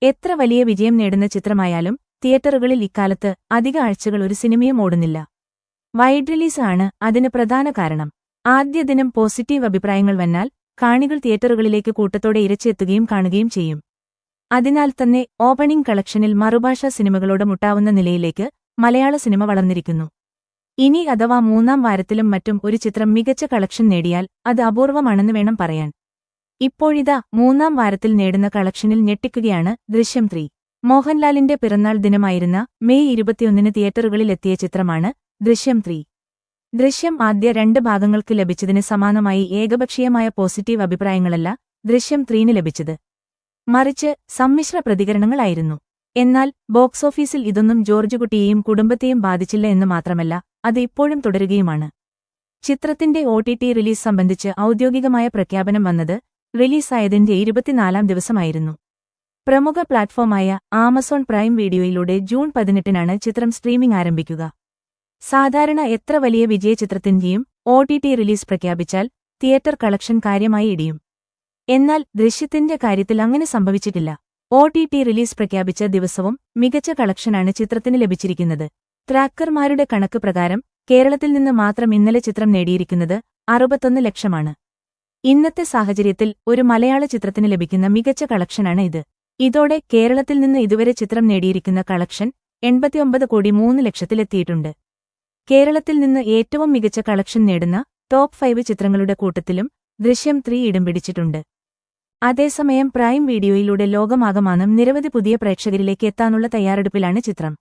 എത്ര വലിയ വിജയം നേടുന്ന ചിത്രമായാലും തിയേറ്ററുകളിൽ ഇക്കാലത്ത് അധിക ആഴ്ചകൾ ഒരു സിനിമയും ഓടുന്നില്ല. വൈഡ് റിലീസ് ആണ് അതിന് പ്രധാന കാരണം. ആദ്യ ദിനം പോസിറ്റീവ് അഭിപ്രായങ്ങൾ വന്നാൽ കാണികൾ തിയേറ്ററുകളിലേക്ക് കൂട്ടത്തോടെ ഇരച്ചെത്തുകയും കാണുകയും ചെയ്യും. അതിനാൽ തന്നെ ഓപ്പണിംഗ് കളക്ഷനിൽ മറുഭാഷാ സിനിമകളോട് മുട്ടാവുന്ന നിലയിലേക്ക് മലയാള സിനിമ വളർന്നിരിക്കുന്നു. ഇനി അഥവാ മൂന്നാം വാരത്തിലും മറ്റും ഒരു ചിത്രം മികച്ച കളക്ഷൻ നേടിയാൽ അത് അപൂർവമാണെന്ന് വേണം പറയാൻ. ഇപ്പോഴിതാ മൂന്നാം വാരത്തിൽ നേടുന്ന കളക്ഷനിൽ ഞെട്ടിക്കുകയാണ് ദൃശ്യം 3. മോഹൻലാലിന്റെ പിറന്നാൾ ദിനമായിരുന്ന മെയ് 21 തിയേറ്ററുകളിൽ എത്തിയ ചിത്രമാണ് ദൃശ്യം 3. ദൃശ്യം ആദ്യ 2 ഭാഗങ്ങൾക്ക് ലഭിച്ചതിന് സമാനമായി ഏകപക്ഷീയമായ പോസിറ്റീവ് അഭിപ്രായങ്ങളല്ല ദൃശ്യം 3ന് ലഭിച്ചത്. മറിച്ച് സമ്മിശ്ര പ്രതികരണങ്ങളായിരുന്നു. എന്നാൽ ബോക്സ് ഓഫീസിൽ ഇതൊന്നും ജോർജുകുട്ടിയെയും കുടുംബത്തെയും ബാധിച്ചില്ല എന്ന് മാത്രമല്ല, അത് ഇപ്പോഴും തുടരുകയുമാണ്. ചിത്രത്തിന്റെ OTT റിലീസ് സംബന്ധിച്ച് ഔദ്യോഗികമായ പ്രഖ്യാപനം വന്നത് റിലീസായതിന്റെ 24-ാം ദിവസമായിരുന്നു. പ്രമുഖ പ്ലാറ്റ്ഫോമായ ആമസോൺ പ്രൈം വീഡിയോയിലൂടെ ജൂൺ 18-നാണ് ചിത്രം സ്ട്രീമിംഗ് ആരംഭിക്കുക. സാധാരണ എത്ര വലിയ വിജയചിത്രത്തിന്റെയും OTT റിലീസ് പ്രഖ്യാപിച്ചാൽ തിയേറ്റർ കളക്ഷൻ കാര്യമായി ഇടിയും. എന്നാൽ ദൃശ്യത്തിന്റെ കാര്യത്തിൽ അങ്ങനെ സംഭവിച്ചിട്ടില്ല. OTT റിലീസ് പ്രഖ്യാപിച്ച ദിവസവും മികച്ച കളക്ഷനാണ് ചിത്രത്തിന് ലഭിച്ചിരിക്കുന്നത്. ട്രാക്കർമാരുടെ കണക്ക് പ്രകാരം കേരളത്തിൽ നിന്ന് മാത്രം ഇന്നലെ ചിത്രം നേടിയിരിക്കുന്നത് 61 ലക്ഷമാണ്. ഇന്നത്തെ സാഹചര്യത്തിൽ ഒരു മലയാള ചിത്രത്തിന് ലഭിക്കുന്ന മികച്ച കളക്ഷനാണ് ഇത്. ഇതോടെ കേരളത്തിൽ നിന്ന് ഇതുവരെ ചിത്രം നേടിയിരിക്കുന്ന കളക്ഷൻ 89.3 ലക്ഷത്തിലെത്തിയിട്ടുണ്ട്. കേരളത്തിൽ നിന്ന് ഏറ്റവും മികച്ച കളക്ഷൻ നേടുന്ന ടോപ്പ് 5 ചിത്രങ്ങളുടെ കൂട്ടത്തിലും ദൃശ്യം 3 ഇടം പിടിച്ചിട്ടുണ്ട്. അതേസമയം പ്രൈം വീഡിയോയിലൂടെ ലോകമാകമാനം നിരവധി പുതിയ പ്രേക്ഷകരിലേക്ക് എത്താനുള്ള തയ്യാറെടുപ്പിലാണ് ചിത്രം.